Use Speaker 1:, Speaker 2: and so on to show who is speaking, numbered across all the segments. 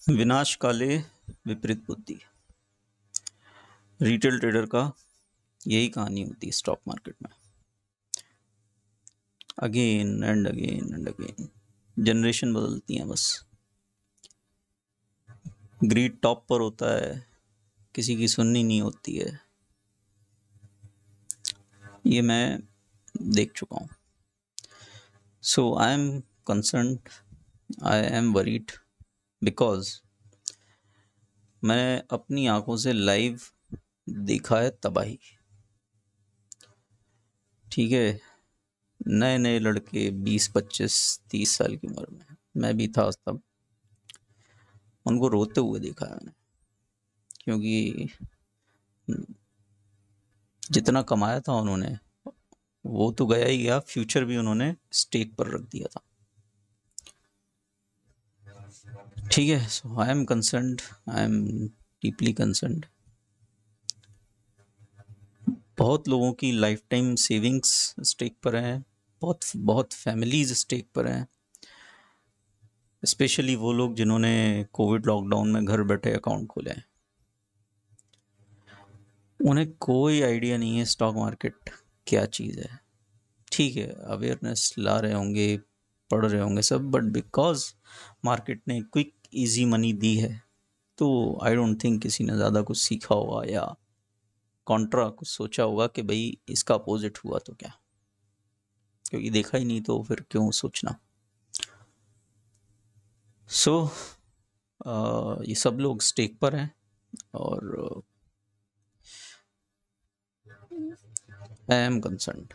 Speaker 1: विनाश काले विपरीत बुद्धि। रिटेल ट्रेडर का यही कहानी होती है स्टॉक मार्केट में। Again and again and again generation बदलती हैं बस। ग्रीड टॉप पर होता है, किसी की सुननी नहीं होती है। ये मैं देख चुका हूँ। So I am concerned, I am worried because मैंने अपनी आंखों से लाइव देखा है तबाही। ठीक है, नए नए लड़के 20, 25, 30 साल की उम्र में, मैं भी था तब, उनको रोते हुए देखा है मैंने। क्योंकि जितना कमाया था उन्होंने वो तो गया ही गया, फ्यूचर भी उन्होंने स्टेक पर रख दिया था। ठीक है, so I am concerned, I am deeply concerned. बहुत लोगों की लाइफ टाइम सेविंग्स स्टेक पर हैं, बहुत बहुत फैमिलीज स्टेक पर हैं। स्पेशली वो लोग जिन्होंने कोविड लॉकडाउन में घर बैठे अकाउंट खोले हैं। उन्हें कोई आइडिया नहीं है स्टॉक मार्केट क्या चीज़ है। ठीक है, अवेयरनेस ला रहे होंगे, पढ़ रहे होंगे सब, बट बिकॉज मार्केट ने क्विक इजी मनी दी है तो आई डोंट थिंक किसी ने ज़्यादा कुछ सीखा होगा या कॉन्ट्रा कुछ सोचा होगा कि भाई इसका अपोजिट हुआ तो क्या। क्योंकि देखा ही नहीं तो फिर क्यों सोचना। सो ये सब लोग स्टेक पर हैं और आई एम कंसर्न्ड।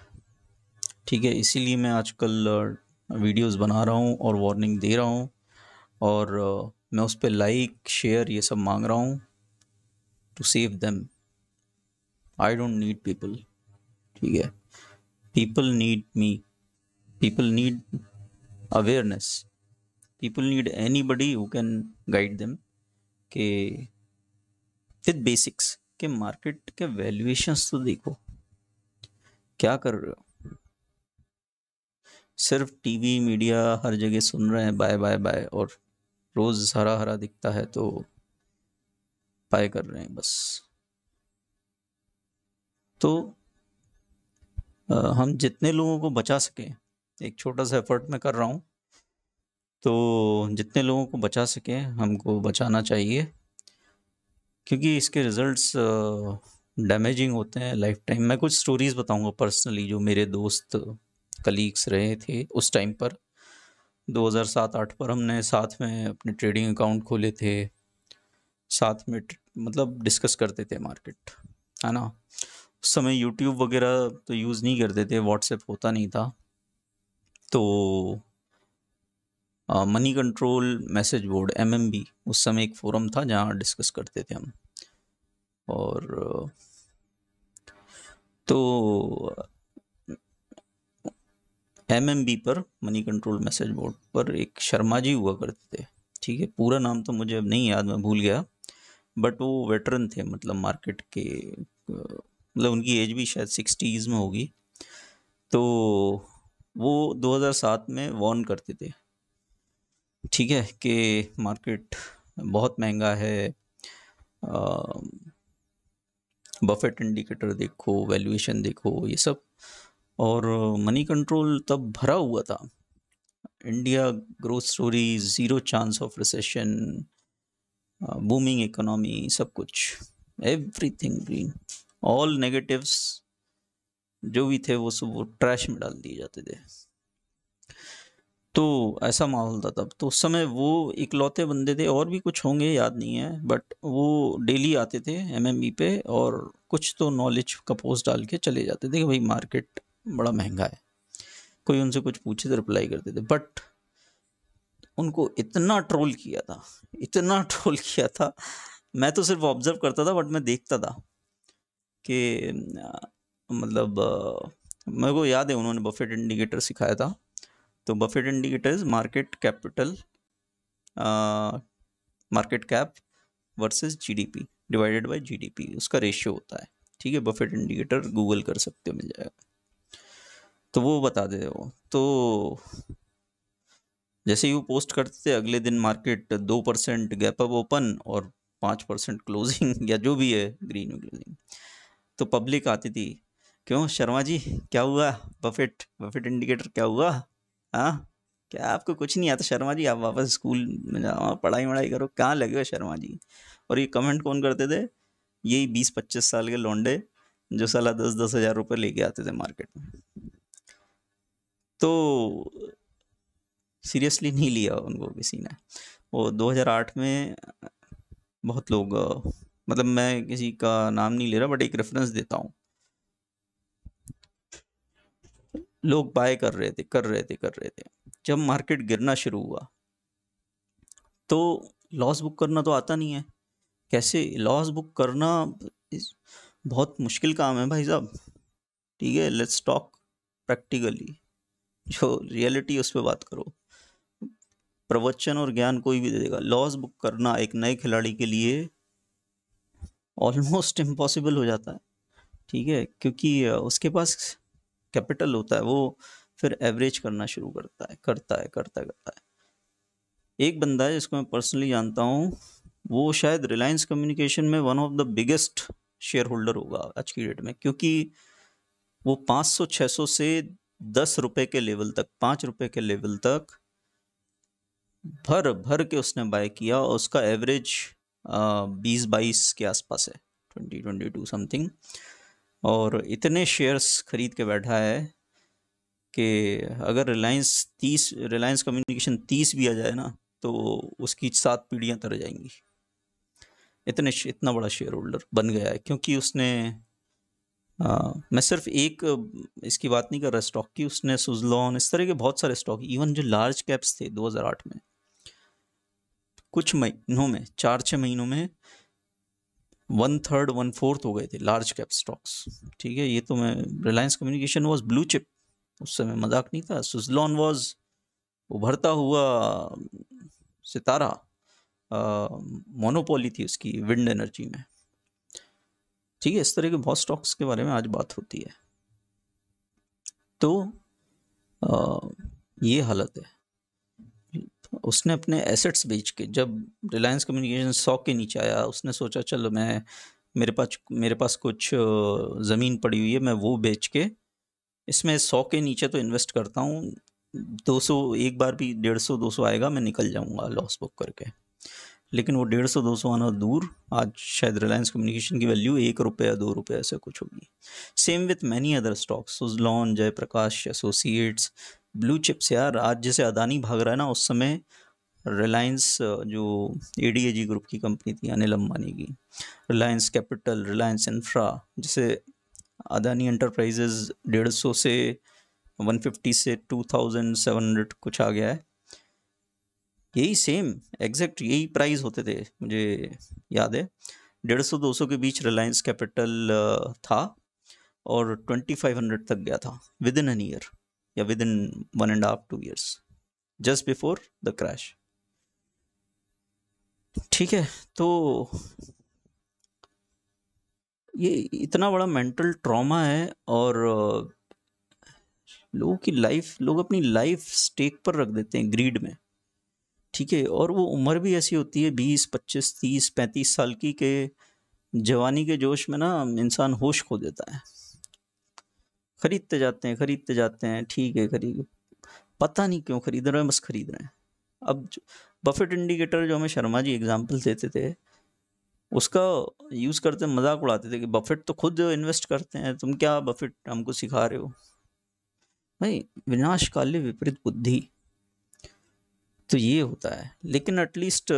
Speaker 1: ठीक है, इसीलिए मैं आजकल वीडियोस बना रहा हूँ और वार्निंग दे रहा हूँ और मैं उस पर लाइक शेयर ये सब मांग रहा हूँ to save them. I don't need people. ठीक है, people need me, people need awareness, people need anybody who can guide them के विद बेसिक्स के मार्केट के वैल्यूएशंस तो देखो क्या कर रहे हो। सिर्फ टीवी मीडिया हर जगह सुन रहे हैं बाय बाय बाय, और रोज हरा हरा दिखता है तो बाय कर रहे हैं बस। तो हम जितने लोगों को बचा सकें, एक छोटा सा एफर्ट मैं कर रहा हूँ, तो जितने लोगों को बचा सकें हमको बचाना चाहिए। क्योंकि इसके रिजल्ट्स डैमेजिंग होते हैं लाइफ टाइम। मैं कुछ स्टोरीज बताऊंगा पर्सनली जो मेरे दोस्त कलीग्स रहे थे उस टाइम पर। 2007-8 पर हमने साथ में अपने ट्रेडिंग अकाउंट खोले थे, साथ में मतलब डिस्कस करते थे मार्केट, है ना। उस समय यूट्यूब वगैरह तो यूज़ नहीं करते थे, व्हाट्सएप होता नहीं था, तो money control message board MMB उस समय एक फोरम था जहाँ डिस्कस करते थे हम। और तो MMB पर, मनी कंट्रोल मैसेज बोर्ड पर, एक शर्मा जी हुआ करते थे। ठीक है, पूरा नाम तो मुझे अब नहीं याद, मैं भूल गया, बट वो वेटरन थे, मतलब मार्केट के, मतलब उनकी एज भी शायद 60s में होगी। तो वो 2007 में वार्न करते थे, ठीक है, कि मार्केट बहुत महंगा है, बफेट इंडिकेटर देखो, वैल्यूएशन देखो, ये सब। और मनी कंट्रोल तब भरा हुआ था, India growth story, zero chance of recession, booming economy, सब कुछ, एवरीथिंग ग्रीन, ऑल नेगेटिव्स जो भी थे वो सब वो ट्रैश में डाल दिए जाते थे। तो ऐसा माहौल था तब। तो उस समय वो इकलौते बंदे थे, और भी कुछ होंगे याद नहीं है, बट वो डेली आते थे MMB पे और कुछ तो नॉलेज का पोस्ट डाल के चले जाते थे कि भाई मार्केट बड़ा महंगा है। कोई उनसे कुछ पूछे तो रिप्लाई करते थे, बट उनको इतना ट्रोल किया था, इतना ट्रोल किया था। मैं तो सिर्फ ऑब्जर्व करता था, बट मैं देखता था कि मतलब मेरे को याद है उन्होंने बफेट इंडिकेटर सिखाया था। तो Buffett indicator is market capital, market cap versus GDP divided by GDP, उसका रेशियो होता है। ठीक है, बफेट इंडिकेटर गूगल कर सकते हो, मिल जाएगा। तो वो बता दे वो तो जैसे ही वो पोस्ट करते थे अगले दिन मार्केट 2% गैप अप ओपन और 5% क्लोजिंग या जो भी है ग्रीन क्लोजिंग। तो पब्लिक आती थी, क्यों शर्मा जी क्या हुआ, बफेट बफेट इंडिकेटर क्या हुआ, हाँ क्या आपको कुछ नहीं आता शर्मा जी, आप वापस स्कूल में जाओ पढ़ाई वढ़ाई करो, कहाँ लगे हो शर्मा जी। और ये कमेंट कौन करते थे, यही 20-25 साल के लौंडे जो साला 10-10 हज़ार रुपये लेके आते थे मार्केट में। तो सीरियसली नहीं लिया उनको किसी ने। वो 2008 में बहुत लोग मतलब मैं किसी का नाम नहीं ले रहा बट एक रेफरेंस देता हूँ, लोग बाय कर रहे थे। जब मार्केट गिरना शुरू हुआ तो लॉस बुक करना तो आता नहीं है। कैसे लॉस बुक करना, बहुत मुश्किल काम है भाई साहब। ठीक है, लेट्स टॉक प्रैक्टिकली, जो रियलिटी उस पर बात करो। प्रवचन और ज्ञान कोई भी दे देगा, लॉस बुक करना एक नए खिलाड़ी के लिए ऑलमोस्ट इम्पॉसिबल हो जाता है। ठीक है, क्योंकि उसके पास कैपिटल होता है, वो फिर एवरेज करना शुरू करता है। एक बंदा है जिसको मैं पर्सनली जानता हूँ, वो शायद रिलायंस कम्युनिकेशन में one of the biggest share holder होगा आज की डेट में, क्योंकि वो 500-600 से 10 रुपए के लेवल तक, 5 रुपए के लेवल तक भर भर के उसने बाय किया और उसका एवरेज 20-22 के आसपास है, 20-22 समथिंग। और इतने शेयर्स खरीद के बैठा है कि अगर रिलायंस कम्युनिकेशन 30 भी आ जाए ना तो उसकी 7 पीढ़ियां तर जाएंगी। इतना बड़ा शेयर होल्डर बन गया है, क्योंकि उसने मैं सिर्फ एक इसकी बात नहीं कर रहा स्टॉक की, उसने सुजलॉन, इस तरह के बहुत सारे स्टॉक, इवन जो लार्ज कैप्स थे 2008 में, कुछ महीनों में, 4-6 महीनों में 1/3 1/4 हो गए थे लार्ज कैप स्टॉक्स। ठीक है, ये तो मैं, Reliance communication was blue chip, उस समय मजाक नहीं था। सुजलॉन वॉज उभरता हुआ सितारा, मोनोपोली थी उसकी विंड एनर्जी में। ठीक है, इस तरह के बहुत स्टॉक्स के बारे में आज बात होती है। तो ये हालत है। उसने अपने एसेट्स बेच के, जब रिलायंस कम्युनिकेशन 100 के नीचे आया, उसने सोचा चलो मैं, मेरे पास कुछ ज़मीन पड़ी हुई है, मैं वो बेच के इसमें 100 के नीचे तो इन्वेस्ट करता हूँ, 200 एक बार भी 150-200 आएगा मैं निकल जाऊंगा लॉस बुक करके। लेकिन वो 150-200 आना दूर, आज शायद रिलायंस कम्युनिकेशन की वैल्यू 1 रुपये या 2 रुपये ऐसे कुछ होगी। Same with many other stocks, Suzlon, Jaiprakash Associates, blue chips यार। आज जैसे अदानी भाग रहा है ना, उस समय रिलायंस जो एडीएजी ग्रुप की कंपनी थी अनिल अंबानी की, रिलायंस कैपिटल, रिलायंस इंफ्रा, जैसे अदानी एंटरप्राइजेज 150 से 150 से 2700 कुछ आ गया है। यही सेम एग्जैक्ट यही प्राइस होते थे, मुझे याद है 150-200 के बीच रिलायंस कैपिटल था, और 2500 तक गया था विद इन एन ईयर, या with in 1.5-2 years, just before the crash. ठीक है, तो ये इतना बड़ा मेंटल ट्रॉमा है, और लोग अपनी लाइफ स्टेक पर रख देते हैं ग्रीड में। ठीक है, और वो उम्र भी ऐसी होती है 20, 25, 30, 35 साल की, के जवानी के जोश में ना इंसान होश खो देता है। खरीदते जाते हैं, ठीक है खरीद, पता नहीं क्यों खरीद रहे हैं, बस खरीद रहे हैं। अब बफेट इंडिकेटर जो हमें शर्मा जी एग्जाम्पल देते थे, उसका यूज़ करते मजाक उड़ाते थे कि बफेट तो खुद इन्वेस्ट करते हैं, तुम क्या बफेट हमको सिखा रहे हो। भाई विनाश काले विपरीत बुद्धि, तो ये होता है। लेकिन एटलीस्ट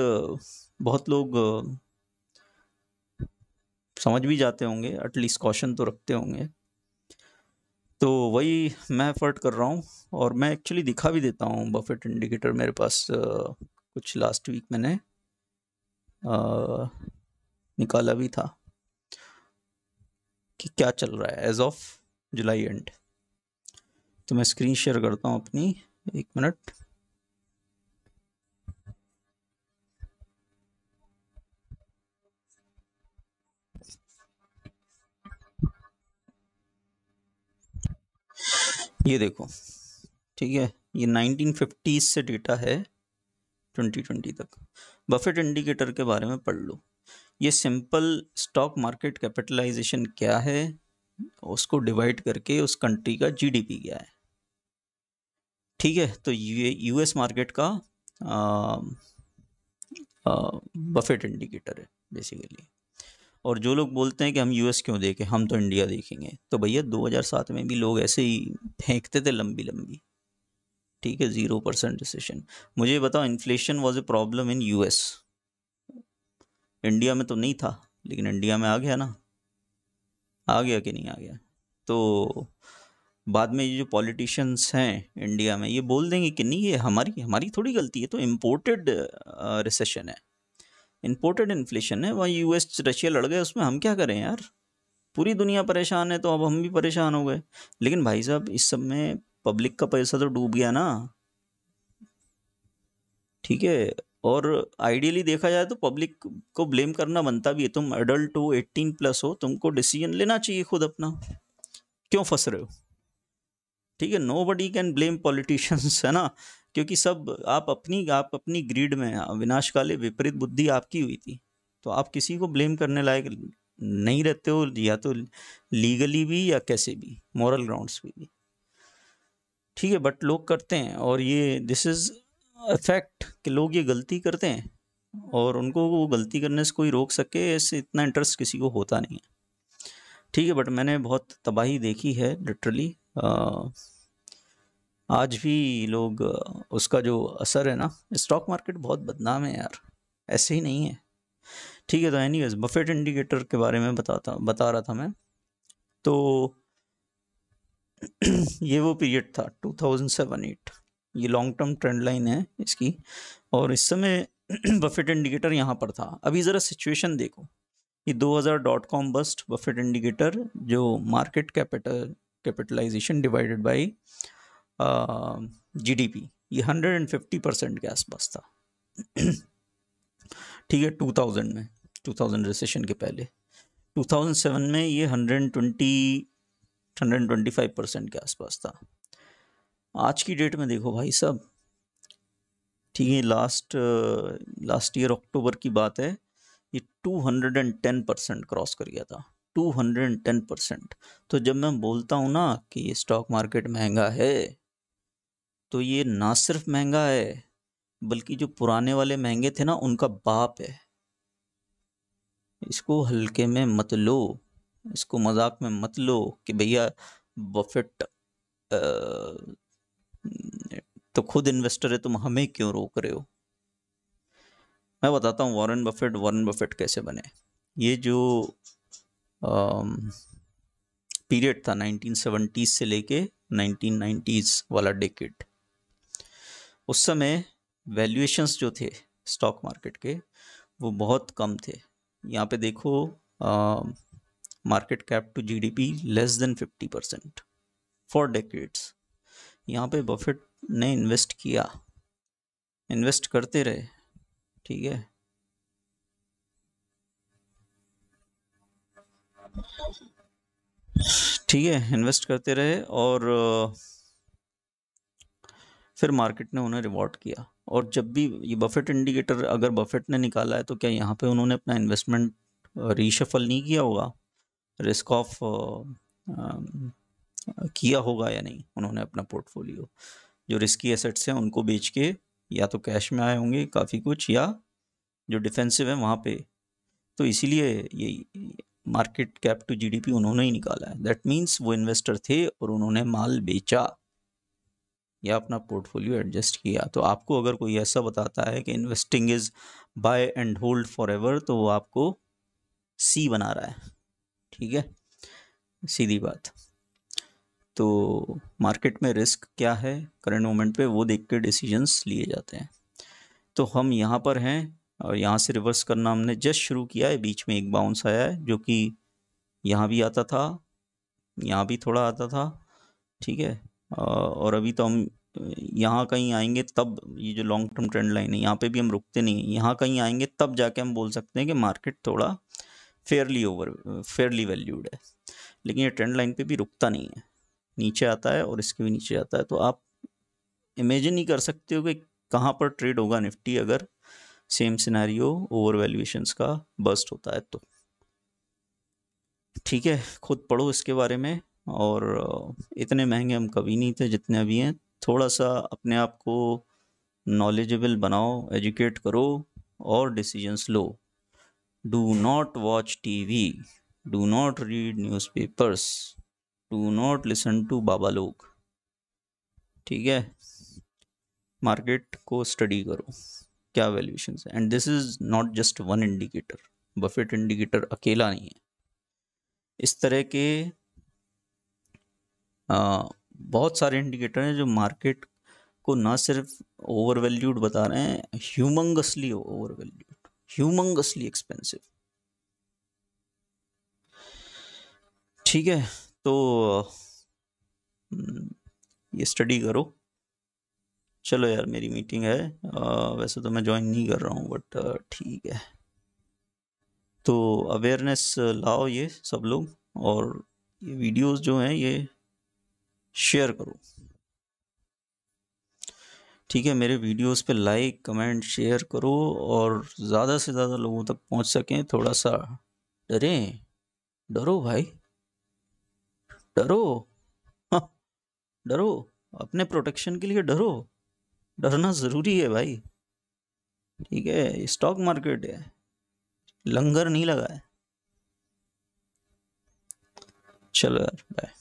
Speaker 1: बहुत लोग समझ भी जाते होंगे, एटलीस्ट कॉशन तो रखते होंगे। तो वही मैं एफर्ट कर रहा हूँ, और मैं एक्चुअली दिखा भी देता हूँ बफेट इंडिकेटर मेरे पास, कुछ लास्ट वीक मैंने निकाला भी था कि क्या चल रहा है एज ऑफ जुलाई एंड। तो मैं स्क्रीन शेयर करता हूँ अपनी, 1 मिनट। ये देखो, ठीक है, ये 1950 से डेटा है 2020 तक। बफेट इंडिकेटर के बारे में पढ़ लो। ये सिंपल स्टॉक मार्केट कैपिटलाइजेशन क्या है, उसको डिवाइड करके उस कंट्री का जीडीपी क्या है। ठीक है, तो ये यूएस मार्केट का बफेट इंडिकेटर है बेसिकली। और जो लोग बोलते हैं कि हम यूएस क्यों देखें, हम तो इंडिया देखेंगे, तो भैया 2007 में भी लोग ऐसे ही फेंकते थे लंबी लंबी। ठीक है, 0% रिसेशन। मुझे बताओ, inflation was a problem in US, India में तो नहीं था, लेकिन इंडिया में आ गया ना, आ गया कि नहीं आ गया। तो बाद में ये जो पॉलिटिशियंस हैं इंडिया में, ये बोल देंगे कि नहीं ये हमारी हमारी थोड़ी गलती है, तो इम्पोर्टेड रिसेशन है, इम्पोर्टेड इन्फ्लेशन है, वहाँ यूएस रशिया लड़ गए, उसमें हम क्या करें यार, पूरी दुनिया परेशान है, तो अब हम भी परेशान हो गए। लेकिन भाई साहब, इस सब में पब्लिक का पैसा तो डूब गया ना। ठीक है, और आइडियली देखा जाए तो पब्लिक को ब्लेम करना बनता भी है। तुम एडल्ट हो, 18+ हो, तुमको डिसीजन लेना चाहिए खुद अपना, क्यों फंस रहे हो। ठीक है, nobody can blame politicians, है ना, क्योंकि सब आप अपनी ग्रीड में, विनाशकाले विपरीत बुद्धि आपकी हुई थी, तो आप किसी को ब्लेम करने लायक नहीं रहते हो, या तो लीगली भी या कैसे भी, मॉरल ग्राउंड्स पे भी। ठीक है, बट लोग करते हैं, और ये दिस इज फैक्ट कि लोग ये गलती करते हैं, और उनको वो गलती करने से कोई रोक सके ऐसे इतना इंटरेस्ट किसी को होता नहीं है। ठीक है, बट मैंने बहुत तबाही देखी है लिटरली। आज भी लोग उसका जो असर है ना, स्टॉक मार्केट बहुत बदनाम है यार, ऐसे ही नहीं है। ठीक है, तो एनीवेज बफेट इंडिकेटर के बारे में बता रहा था मैं। तो ये वो पीरियड था 2007-8, ये लॉन्ग टर्म ट्रेंड लाइन है इसकी, और इस समय बफेट इंडिकेटर यहाँ पर था। अभी ज़रा सिचुएशन देखो, ये 2000.com बस्ट, बफेट इंडिकेटर जो market capitalisation divided by GDP, ये 150% के आसपास था। ठीक है, 2000 में, 2000 रिसेशन के पहले, 2007 में ये 125% के आसपास था। आज की डेट में देखो भाई साहब, ठीक है, लास्ट ईयर अक्टूबर की बात है, ये 210% क्रॉस कर गया था, 210%। तो जब मैं बोलता हूँ ना कि ये स्टॉक मार्केट महंगा है, तो ये ना सिर्फ महंगा है, बल्कि जो पुराने वाले महंगे थे ना, उनका बाप है। इसको हल्के में मत लो, इसको मजाक में मत लो कि भैया बफेट तो खुद इन्वेस्टर है, तुम हमें क्यों रोक रहे हो। मैं बताता हूँ वॉरेन बफेट कैसे बने। ये जो पीरियड था 1970s से लेके 1990s वाला डेकेड, उस समय वैल्यूएशंस जो थे स्टॉक मार्केट के, वो बहुत कम थे। यहाँ पे देखो, market cap to GDP less than 50% for decades. यहाँ पे बफेट ने इन्वेस्ट किया, इन्वेस्ट करते रहे। ठीक है, ठीक है, इन्वेस्ट करते रहे, और फिर मार्केट ने उन्हें रिवॉर्ड किया। और जब भी ये बफेट इंडिकेटर अगर बफेट ने निकाला है, तो क्या यहाँ पे उन्होंने अपना इन्वेस्टमेंट रीशफल नहीं किया होगा, रिस्क ऑफ किया होगा या नहीं। उन्होंने अपना पोर्टफोलियो, जो रिस्की एसेट्स हैं उनको बेच के, या तो कैश में आए होंगे काफ़ी कुछ, या जो डिफेंसिव है वहाँ पे। तो इसीलिए ये मार्केट कैप टू जीडीपी उन्होंने ही निकाला है। दैट मीन्स वो इन्वेस्टर थे और उन्होंने माल बेचा या अपना पोर्टफोलियो एडजस्ट किया। तो आपको अगर कोई ऐसा बताता है कि investing is by and hold for ever, तो वो आपको सी बना रहा है। ठीक है, सीधी बात। तो मार्केट में रिस्क क्या है करंट मोमेंट पे, वो देख के डिसीजंस लिए जाते हैं। तो हम यहाँ पर हैं, और यहाँ से रिवर्स करना हमने जस्ट शुरू किया है। बीच में एक बाउंस आया है, जो कि यहाँ भी आता था, यहाँ भी थोड़ा आता था। ठीक है, और अभी तो हम यहाँ कहीं आएंगे तब, ये जो लॉन्ग टर्म ट्रेंड लाइन है, यहाँ पे भी हम रुकते नहीं हैं, यहाँ कहीं आएंगे तब जाके हम बोल सकते हैं कि मार्केट थोड़ा फेयरली वैल्यूड है। लेकिन ये ट्रेंड लाइन पे भी रुकता नहीं है, नीचे आता है और इसके भी नीचे आता है। तो आप इमेजिन ही कर सकते हो कि कहाँ पर ट्रेड होगा निफ्टी अगर सेम सिनेरियो ओवर वैल्यूएशंस का बस्ट होता है तो। ठीक है, खुद पढ़ो इसके बारे में। और इतने महंगे हम कभी नहीं थे जितने अभी हैं। थोड़ा सा अपने आप को नॉलेजेबल बनाओ, एजुकेट करो और डिसीजंस लो। Do not watch TV, do not read newspapers, do not listen to बाबा लोग। ठीक है, मार्केट को स्टडी करो क्या वैल्यूएशन है। And this is not just one indicator, Buffett indicator अकेला नहीं है। इस तरह के बहुत सारे इंडिकेटर हैं जो मार्केट को ना सिर्फ ओवर वैल्यूड बता रहे हैं, humongously over valued, humongously expensive. ठीक है, तो ये स्टडी करो। चलो यार, मेरी मीटिंग है, वैसे तो मैं ज्वाइन नहीं कर रहा हूँ, बट ठीक है। तो अवेयरनेस लाओ ये सब लोग, और ये वीडियोस जो हैं ये शेयर करो। ठीक है, मेरे वीडियोस पे लाइक कमेंट शेयर करो, और ज़्यादा से ज़्यादा लोगों तक पहुंच सकें। थोड़ा सा डरें, डरो भाई, डरो, हाँ, डरो, अपने प्रोटेक्शन के लिए डरो, डरना ज़रूरी है भाई। ठीक है, स्टॉक मार्केट है, लंगर नहीं लगा है। चलो यार, बाय।